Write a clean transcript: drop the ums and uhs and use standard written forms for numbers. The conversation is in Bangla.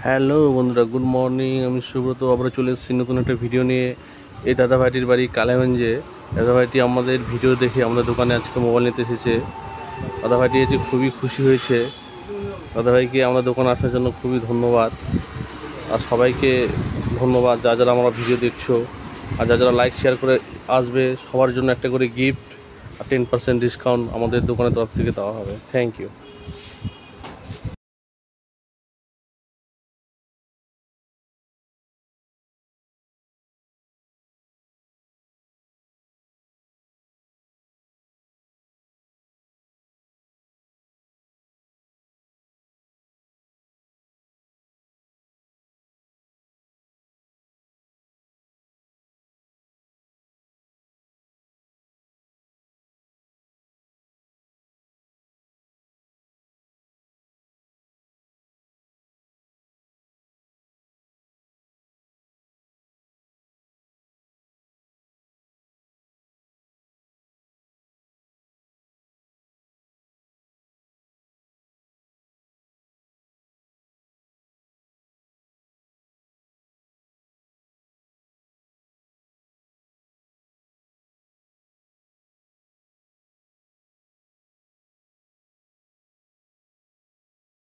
হ্যালো বন্ধুরা, গুড মর্নিং। আমি সুব্রত আবার চলে এসেছি নতুন একটা ভিডিও নিয়ে। এই দাদাভাইটির বাড়ি কালাগঞ্জে। দাদাভাইটি আমাদের ভিডিও দেখে আমাদের দোকানে আজকে মোবাইল নিতে এসেছে। দাদাভাইটি আজকে খুবই খুশি হয়েছে। দাদাভাইকে আমাদের দোকানে আসার জন্য খুবই ধন্যবাদ। আর সবাইকে ধন্যবাদ যারা যারা আমরা ভিডিও দেখছো, আর যারা যারা লাইক শেয়ার করে আসবে সবার জন্য একটা করে গিফট আর 10% ডিসকাউন্ট আমাদের দোকানের তরফ থেকে দেওয়া হবে। Thank you.